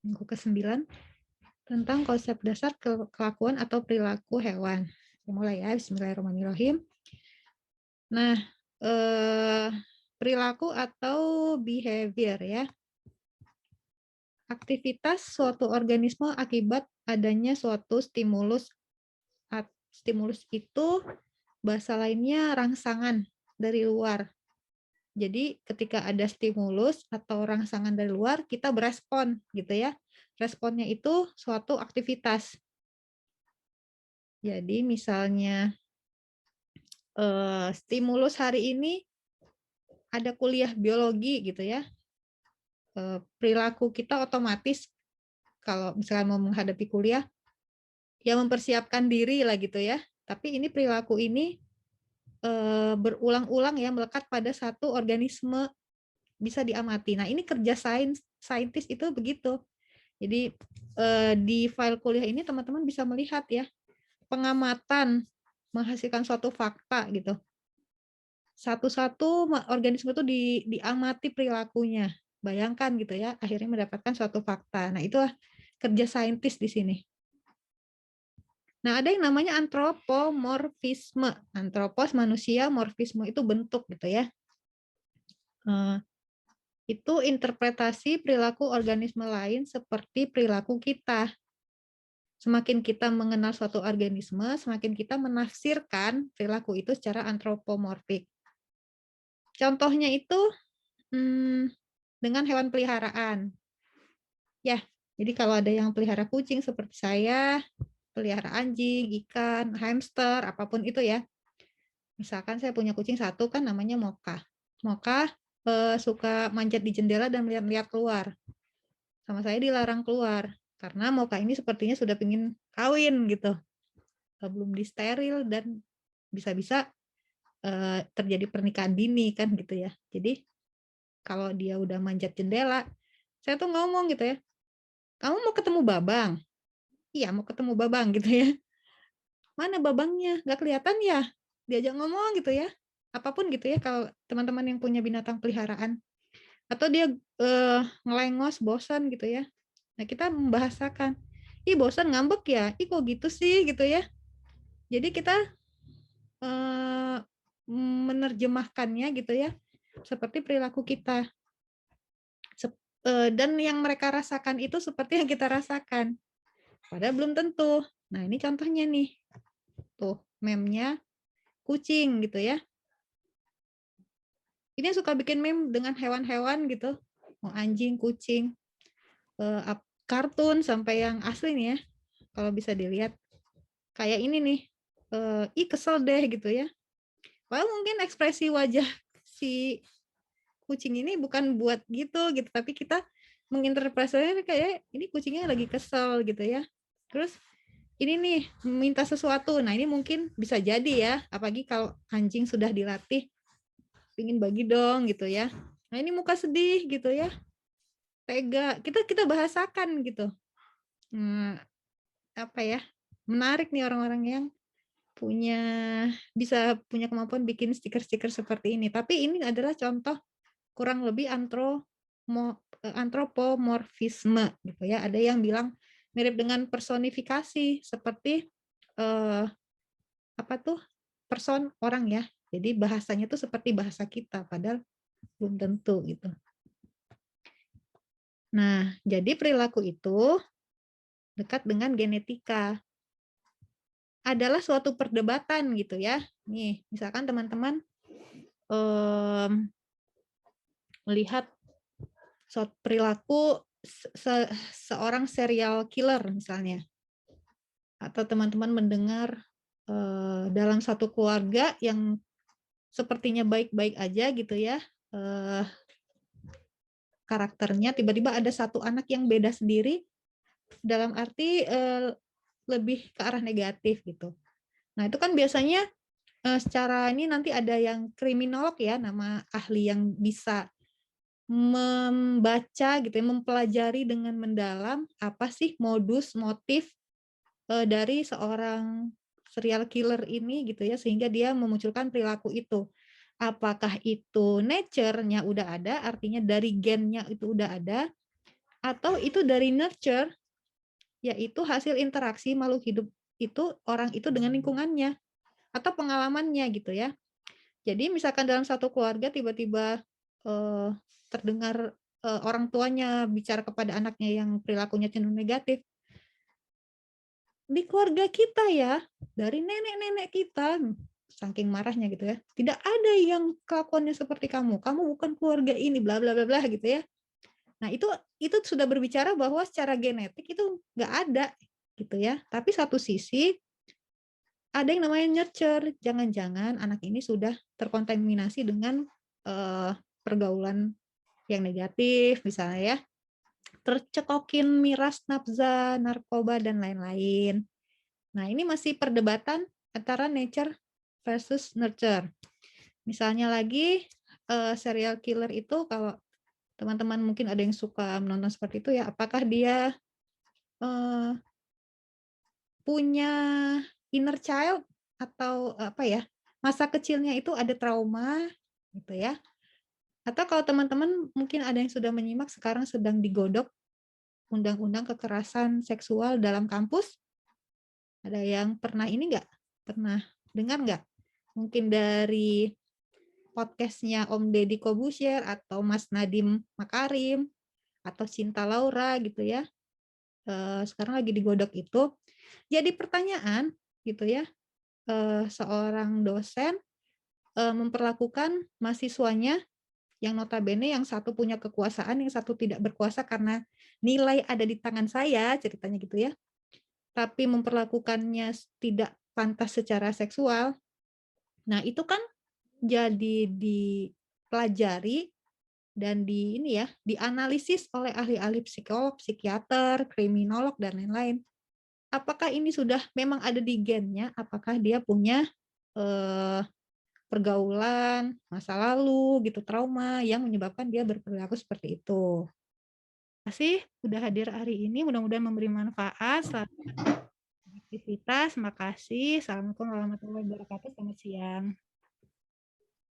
Minggu ke-9 tentang konsep dasar kelakuan atau perilaku hewan. Mulai ya, bismillahirrahmanirrahim. Nah, perilaku atau behavior ya. Aktivitas suatu organisme akibat adanya suatu stimulus. Stimulus itu bahasa lainnya rangsangan dari luar. Jadi ketika ada stimulus atau rangsangan dari luar, kita berespon gitu ya. Responnya itu suatu aktivitas. Jadi misalnya stimulus hari ini ada kuliah biologi gitu ya. Perilaku kita otomatis kalau misalnya mau menghadapi kuliah, ya mempersiapkan diri lah gitu ya. Tapi ini perilaku ini berulang-ulang ya melekat pada satu organisme, bisa diamati. Nah ini kerja saintis itu begitu. Jadi di file kuliah ini teman-teman bisa melihat ya pengamatan menghasilkan suatu fakta gitu. Satu-satu organisme itu diamati perilakunya. Bayangkan gitu ya, akhirnya mendapatkan suatu fakta. Nah itulah kerja saintis di sini. Nah, ada yang namanya antropomorfisme. Antropos manusia, morfisme itu bentuk gitu ya. Itu interpretasi perilaku organisme lain seperti perilaku kita. Semakin kita mengenal suatu organisme, semakin kita menafsirkan perilaku itu secara antropomorfik. Contohnya itu dengan hewan peliharaan. Ya, jadi kalau ada yang pelihara kucing seperti saya, pelihara anjing, ikan, hamster, apapun itu ya. Misalkan saya punya kucing satu kan namanya Moka. Moka suka manjat di jendela dan melihat-lihat keluar. Sama saya dilarang keluar karena Moka ini sepertinya sudah ingin kawin gitu. Belum disteril dan bisa-bisa terjadi pernikahan dini kan gitu ya. Jadi kalau dia udah manjat jendela, saya tuh ngomong gitu ya, kamu mau ketemu Babang? Iya mau ketemu Babang gitu ya. Mana babangnya? Nggak kelihatan ya? Diajak ngomong gitu ya. Apapun gitu ya kalau teman-teman yang punya binatang peliharaan. Atau dia ngelengos, bosan gitu ya. Nah kita membahasakan, ih bosan ngambek ya? Ih kok gitu sih gitu ya. Jadi kita menerjemahkannya gitu ya. Seperti perilaku kita. Dan yang mereka rasakan itu seperti yang kita rasakan. Padahal belum tentu. Nah ini contohnya nih. Tuh meme-nya kucing gitu ya. Ini suka bikin meme dengan hewan-hewan gitu. Mau anjing, kucing, kartun sampai yang asli nih ya. Kalau bisa dilihat. Kayak ini nih. Ih kesel deh gitu ya. Well mungkin ekspresi wajah si kucing ini bukan buat gitu, tapi kita menginterpretasinya kayak ini kucingnya lagi kesel gitu ya. Terus ini nih minta sesuatu. Nah ini mungkin bisa jadi ya, apalagi kalau anjing sudah dilatih, pingin bagi dong gitu ya. Nah ini muka sedih gitu ya, tega. Kita bahasakan gitu. Apa ya? Menarik nih orang-orang yang bisa punya kemampuan bikin stiker-stiker seperti ini. Tapi ini adalah contoh kurang lebih antropomorfisme gitu ya. Ada yang bilang mirip dengan personifikasi seperti apa tuh person orang ya. Jadi bahasanya tuh seperti bahasa kita padahal belum tentu gitu. Nah, jadi perilaku itu dekat dengan genetika. Adalah suatu perdebatan gitu ya. Nih, misalkan teman-teman melihat suatu perilaku seorang serial killer misalnya, atau teman-teman mendengar dalam satu keluarga yang sepertinya baik-baik aja gitu ya, karakternya tiba-tiba ada satu anak yang beda sendiri, dalam arti lebih ke arah negatif gitu. Nah itu kan biasanya secara ini nanti ada yang kriminolog ya, nama ahli yang bisa membaca gitu ya, mempelajari dengan mendalam apa sih modus motif dari seorang serial killer ini gitu ya, sehingga dia memunculkan perilaku itu. Apakah itu nature-nya udah ada, artinya dari gennya itu udah ada, atau itu dari nurture, yaitu hasil interaksi makhluk hidup itu, orang itu dengan lingkungannya atau pengalamannya gitu ya. Jadi misalkan dalam satu keluarga tiba-tiba, terdengar, orang tuanya bicara kepada anaknya yang perilakunya cenderung negatif, di keluarga kita ya, dari nenek-nenek kita, saking marahnya gitu ya, "Tidak ada yang kelakuannya seperti kamu, kamu bukan keluarga ini, bla bla bla bla," gitu ya. Nah itu sudah berbicara bahwa secara genetik itu nggak ada, gitu ya. Tapi satu sisi, ada yang namanya nurture, jangan-jangan anak ini sudah terkontaminasi dengan, pergaulan yang negatif misalnya ya, tercekokin miras, nafza, narkoba, dan lain-lain. Nah, ini masih perdebatan antara nature versus nurture. Misalnya lagi, serial killer itu kalau teman-teman mungkin ada yang suka menonton seperti itu ya, apakah dia, eee, punya inner child atau, apa ya, masa kecilnya itu ada trauma gitu ya, atau kalau teman-teman mungkin ada yang sudah menyimak sekarang sedang digodok undang-undang kekerasan seksual dalam kampus, ada yang pernah ini nggak, pernah dengar nggak? Mungkin dari podcast-nya Om Deddy Corbuzier atau Mas Nadiem Makarim atau Cinta Laura gitu ya, sekarang lagi digodok itu. Jadi pertanyaan gitu ya, seorang dosen, memperlakukan mahasiswanya yang notabene yang satu punya kekuasaan, yang satu tidak berkuasa karena nilai ada di tangan saya, ceritanya gitu ya, tapi memperlakukannya tidak pantas secara seksual. Nah, itu kan jadi dipelajari dan ini ya, dianalisis oleh ahli-ahli psikolog, psikiater, kriminolog, dan lain-lain. Apakah ini sudah memang ada di gennya? Apakah dia punya, eee, pergaulan, masa lalu gitu, trauma yang menyebabkan dia berperilaku seperti itu. Makasih udah hadir hari ini, mudah-mudahan memberi manfaat, selamat aktivitas, makasih. Assalamualaikum warahmatullahi wabarakatuh, selamat siang.